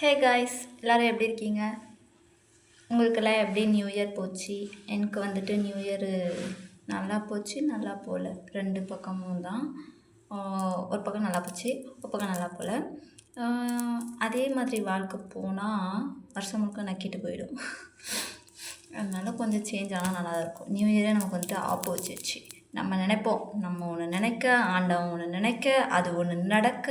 Hey guys, எல்லோரும் எப்படி இருக்கீங்க? உங்களுக்கெல்லாம் எப்படி நியூ இயர் போச்சு? எனக்கு வந்துட்டு நியூ இயரு நல்லா போச்சு, நல்லா போகல. ரெண்டு பக்கமும் தான். ஒரு பக்கம் நல்லா போச்சு, ஒரு பக்கம் நல்லா போகல. அதே மாதிரி வாழ்க்கை போனால் வருஷம் முழுக்க நக்கிட்டு போயிடும். அதனால் கொஞ்சம் சேஞ்ச் ஆனால் நல்லா இருக்கும். நியூ இயரே நமக்கு வந்துட்டு ஆப்போசிட்ச்சு. நம்ம நினைப்போம், நம்ம ஒன்று நினைக்க, ஆண்டவன் ஒன்று நினைக்க, அது ஒன்று நடக்க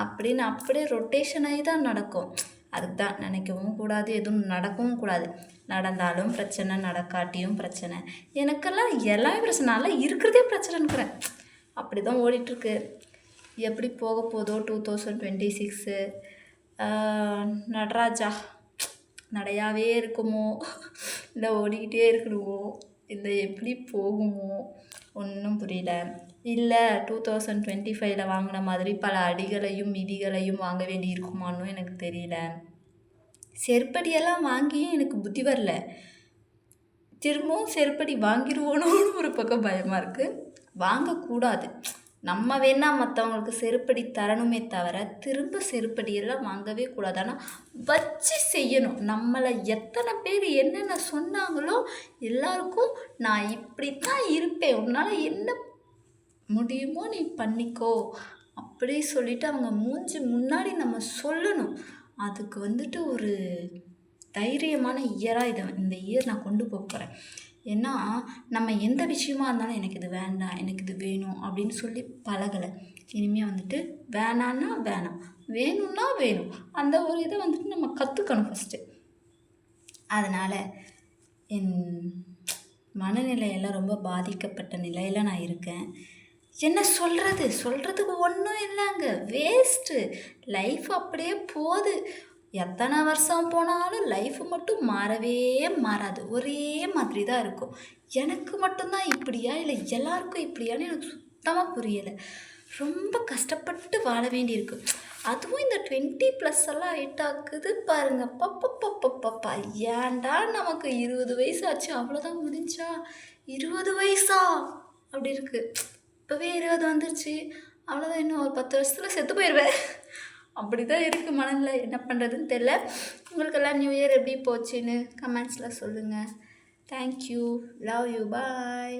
அப்படின்னு அப்படியே ரொட்டேஷன் ஆகி தான் நடக்கும். அதுக்கு தான் நினைக்கவும் கூடாது, எதுவும் நடக்கவும் கூடாது. நடந்தாலும் பிரச்சனை, நடக்காட்டியும் பிரச்சனை. எனக்கெல்லாம் எல்லாமே பிரச்சனை, நல்லா இருக்கிறதே பிரச்சனைங்கிறேன். அப்படி தான் ஓடிட்டுருக்கு. எப்படி போக போதோ 2026 நடராஜா நடையாவே இருக்குமோ, இல்லை ஓடிக்கிட்டே இருக்கணுமோ, இல்லை எப்படி போகுமோ ஒன்றும் புரியல. இல்லை 2025 வாங்கின மாதிரி பல அடிகளையும் மிதிகளையும் வாங்க வேண்டி இருக்குமான்னு எனக்கு தெரியல. செருப்படியெல்லாம் வாங்கியும் எனக்கு புத்தி வரல. திரும்பவும் செருப்படி வாங்கிடுவோனோன்னு ஒரு பக்கம் பயமாக இருக்குது. வாங்கக்கூடாது. நம்ம வேணால் மற்றவங்களுக்கு செருப்படி தரணுமே தவிர திரும்ப செருப்படியெல்லாம் வாங்கவே கூடாது. ஆனால் வச்சு செய்யணும். நம்மளை எத்தனை பேர் என்னென்ன சொன்னாங்களோ எல்லாருக்கும் நான் இப்படி தான் இருப்பேன், உன்னால் என்ன முடியுமோ நீ பண்ணிக்கோ அப்படி சொல்லிவிட்டு அவங்க மூஞ்சி முன்னாடி நம்ம சொல்லணும். அதுக்கு வந்துட்டு ஒரு தைரியமான இயராக இந்த இயர் நான் கொண்டு போகிறேன். ஏன்னா நம்ம எந்த விஷயமா இருந்தாலும் எனக்கு இது வேண்டாம், எனக்கு இது வேணும் அப்படின்னு சொல்லி பழகலை. இனிமேல் வந்துட்டு வேணான்னா வேணாம், வேணும்னா வேணும், அந்த ஒரு இதை வந்துட்டு நம்ம கற்றுக்கணும் ஃபஸ்ட்டு. அதனால் என் மனநிலையெல்லாம் ரொம்ப பாதிக்கப்பட்ட நிலையில் நான் இருக்கேன். என்ன சொல்கிறதுக்கு ஒன்றும் இல்லைங்க. வேஸ்ட்டு. லைஃப் அப்படியே போகுது. எத்தனை வருஷம் போனாலும் லைஃப் மட்டும் மாறவே மாறாது. ஒரே மாதிரி தான் இருக்கும். எனக்கு மட்டும்தான் இப்படியா இல்லை எல்லாருக்கும் இப்படியான்னு எனக்கு சுத்தமாக புரியலை. ரொம்ப கஷ்டப்பட்டு வாழ வேண்டியிருக்கு. அதுவும் இந்த 20+ எல்லாம் ஆகிட்டாக்குது பாருங்கள். பப்பா ஏன்டா நமக்கு 20 வயசு ஆச்சு, அவ்வளோதான் முடிஞ்சா? 20 வயசா அப்படி இருக்குது. இப்போவே 20 வந்துருச்சு, அவ்வளோதான். இன்னும் ஒரு 10 வருஷத்தில் செத்து போயிடுவேன். அப்படி தான் இருக்குது மனநிலை. என்ன பண்ணுறதுன்னு தெரில. உங்களுக்கெல்லாம் நியூ இயர் எப்படி போச்சுன்னு கமெண்ட்ஸில் சொல்லுங்கள். Thank you, love you, bye.